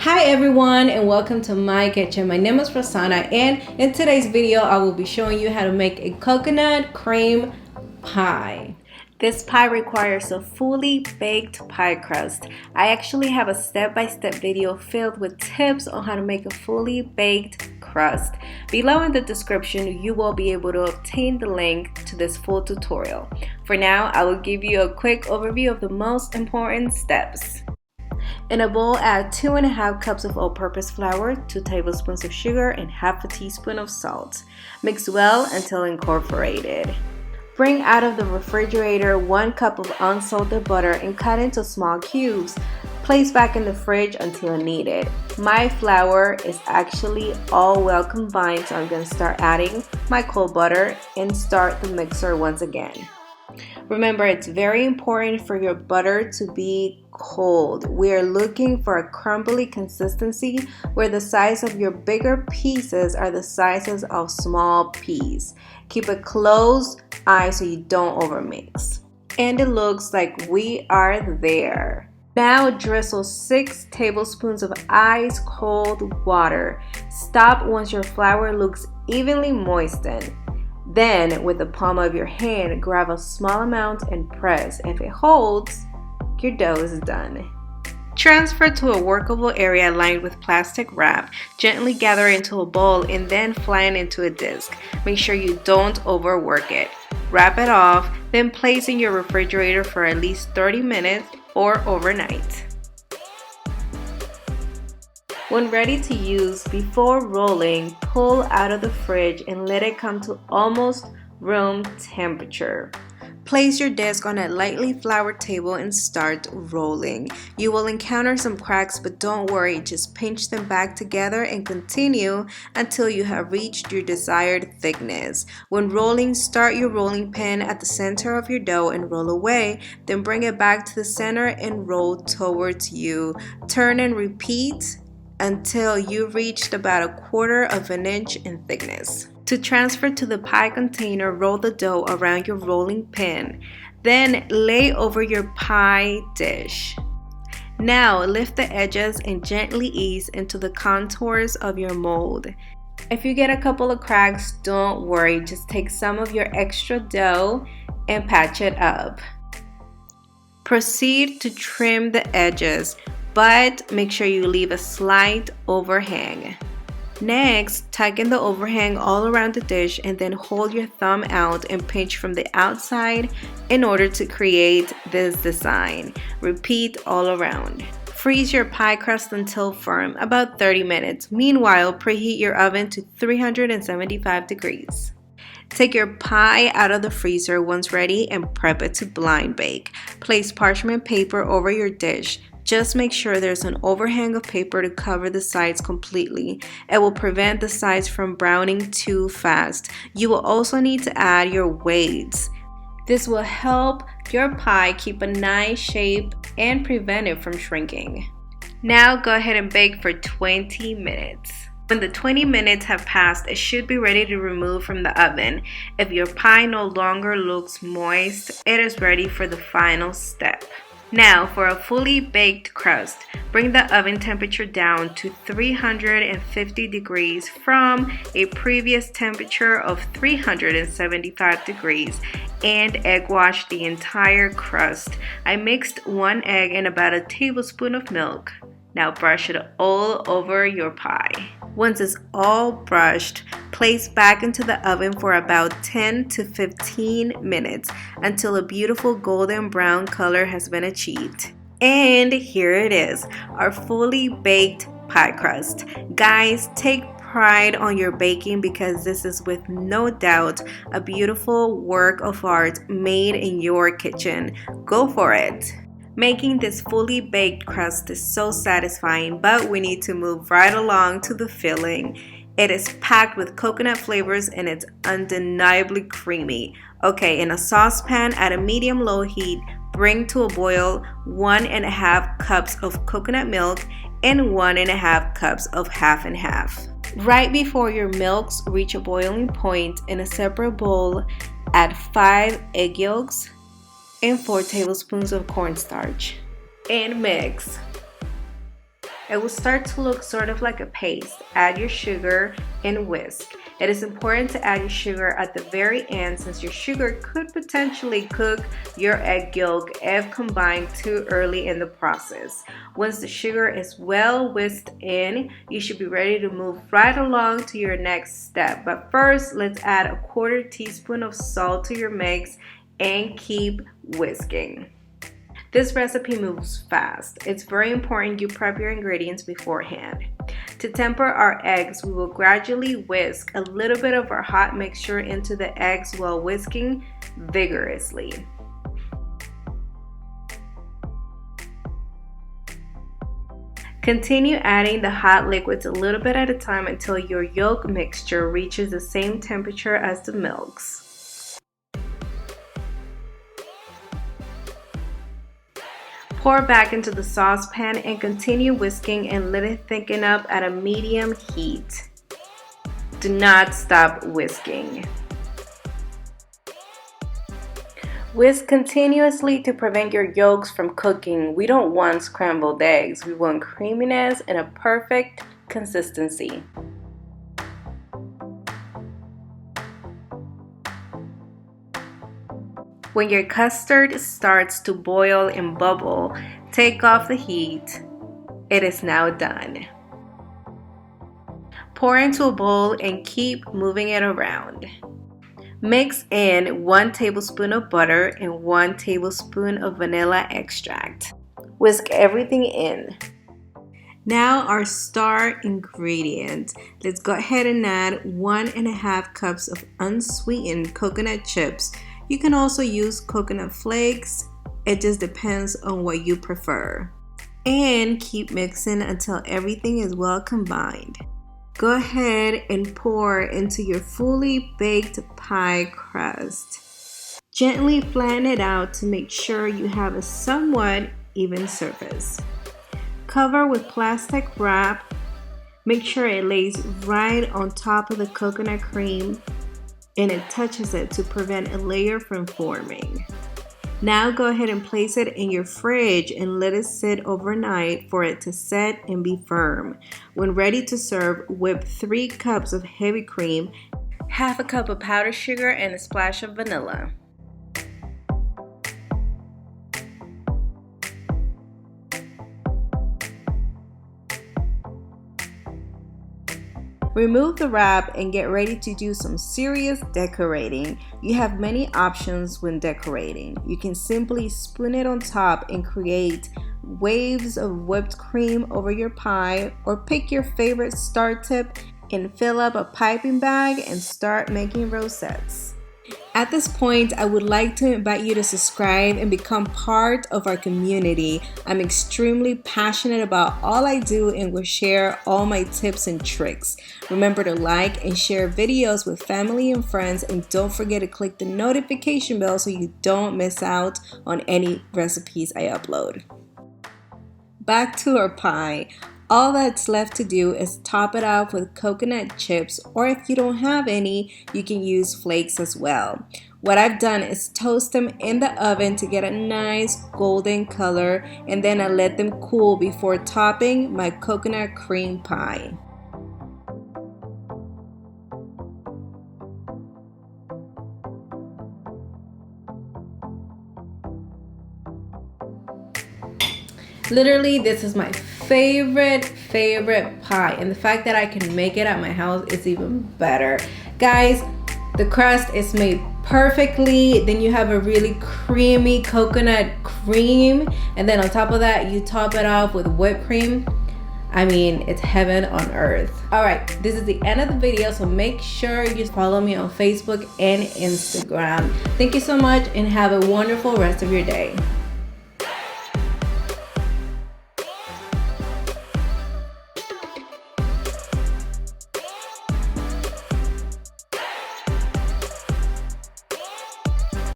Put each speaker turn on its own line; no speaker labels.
Hi everyone and welcome to my kitchen. My name is Rosanna and in today's video I will be showing you how to make a coconut cream pie. This pie requires a fully baked pie crust. I actually have a step-by-step video filled with tips on how to make a fully baked crust. Below in the description you will be able to obtain the link to this full tutorial. For now, I will give you a quick overview of the most important steps. In a bowl, add 2.5 cups of all-purpose flour, 2 tablespoons of sugar, and half a teaspoon of salt. Mix well until incorporated. Bring out of the refrigerator 1 cup of unsalted butter and cut into small cubes. Place back in the fridge until needed. My flour is actually all well combined, so I'm going to start adding my cold butter and start the mixer once again. Remember, it's very important for your butter to be cold. We are looking for a crumbly consistency where the size of your bigger pieces are the sizes of small peas. Keep a close eye so you don't overmix. And it looks like we are there. Now drizzle 6 tablespoons of ice cold water. Stop once your flour looks evenly moistened. Then, with the palm of your hand, grab a small amount and press. If it holds, your dough is done. Transfer to a workable area lined with plastic wrap. Gently gather into a bowl and then flatten into a disc. Make sure you don't overwork it. Wrap it off, then place in your refrigerator for at least 30 minutes or overnight. When ready to use, before rolling, pull out of the fridge and let it come to almost room temperature. Place your disc on a lightly floured table and start rolling. You will encounter some cracks, but don't worry, just pinch them back together and continue until you have reached your desired thickness. When rolling, start your rolling pin at the center of your dough and roll away, then bring it back to the center and roll towards you. Turn and repeat until you've reached about 1/4 of an inch in thickness. To transfer to the pie container, roll the dough around your rolling pin. Then lay over your pie dish. Now lift the edges and gently ease into the contours of your mold. If you get a couple of cracks, don't worry, just take some of your extra dough and patch it up. Proceed to trim the edges, but make sure you leave a slight overhang. Next, tighten the overhang all around the dish and then hold your thumb out and pinch from the outside in order to create this design. Repeat all around. Freeze your pie crust until firm, about 30 minutes. Meanwhile, preheat your oven to 375 degrees. Take your pie out of the freezer once ready and prep it to blind bake. Place parchment paper over your dish. Just make sure there's an overhang of paper to cover the sides completely. It will prevent the sides from browning too fast. You will also need to add your weights. This will help your pie keep a nice shape and prevent it from shrinking. Now go ahead and bake for 20 minutes. When the 20 minutes have passed, it should be ready to remove from the oven. If your pie no longer looks moist, it is ready for the final step. Now for a fully baked crust, bring the oven temperature down to 350 degrees from a previous temperature of 375 degrees and egg wash the entire crust. I mixed 1 egg and about a tablespoon of milk. Now brush it all over your pie. Once it's all brushed, place back into the oven for about 10 to 15 minutes until a beautiful golden brown color has been achieved. And here it is, our fully baked pie crust. Guys, take pride on your baking because this is with no doubt a beautiful work of art made in your kitchen. Go for it. Making this fully baked crust is so satisfying, but we need to move right along to the filling. It is packed with coconut flavors and it's undeniably creamy. Okay, in a saucepan at a medium-low heat, bring to a boil 1.5 cups of coconut milk and 1.5 cups of half and half. Right before your milks reach a boiling point, in a separate bowl, add 5 egg yolks and 4 tablespoons of cornstarch and mix. It will start to look sort of like a paste. Add your sugar and whisk. It is important to add your sugar at the very end since your sugar could potentially cook your egg yolk if combined too early in the process. Once the sugar is well whisked in, you should be ready to move right along to your next step. But first, let's add a 1/4 teaspoon of salt to your mix and keep whisking. This recipe moves fast. It's very important you prep your ingredients beforehand. To temper our eggs, we will gradually whisk a little bit of our hot mixture into the eggs while whisking vigorously. Continue adding the hot liquids a little bit at a time until your yolk mixture reaches the same temperature as the milks. Pour back into the saucepan and continue whisking and let it thicken up at a medium heat. Do not stop whisking. Whisk continuously to prevent your yolks from cooking. We don't want scrambled eggs. We want creaminess and a perfect consistency. When your custard starts to boil and bubble, take off the heat. It is now done. Pour into a bowl and keep moving it around. Mix in 1 tablespoon of butter and 1 tablespoon of vanilla extract. Whisk everything in. Now our star ingredient. Let's go ahead and add 1½ cups of unsweetened coconut chips. You can also use coconut flakes. It just depends on what you prefer. And keep mixing until everything is well combined. Go ahead and pour into your fully baked pie crust. Gently flatten it out to make sure you have a somewhat even surface. Cover with plastic wrap. Make sure it lays right on top of the coconut cream and it touches it to prevent a layer from forming. Now go ahead and place it in your fridge and let it sit overnight for it to set and be firm. When ready to serve, whip 3 cups of heavy cream, 1/2 cup of powdered sugar, and a splash of vanilla. Remove the wrap and get ready to do some serious decorating. You have many options when decorating. You can simply spoon it on top and create waves of whipped cream over your pie, or pick your favorite star tip and fill up a piping bag and start making rosettes. At this point, I would like to invite you to subscribe and become part of our community. I'm extremely passionate about all I do and will share all my tips and tricks. Remember to like and share videos with family and friends, and don't forget to click the notification bell so you don't miss out on any recipes I upload. Back to our pie. All that's left to do is top it off with coconut chips, or if you don't have any, you can use flakes as well. What I've done is toast them in the oven to get a nice golden color, and then I let them cool before topping my coconut cream pie. Literally, this is my favorite pie, and the fact that I can make it at my house is even better. Guys, the crust is made perfectly. Then you have a really creamy coconut cream, and then on top of that you top it off with whipped cream. I mean, it's heaven on earth. All right, this is the end of the video, so make sure you follow me on Facebook and Instagram. Thank you so much and have a wonderful rest of your day.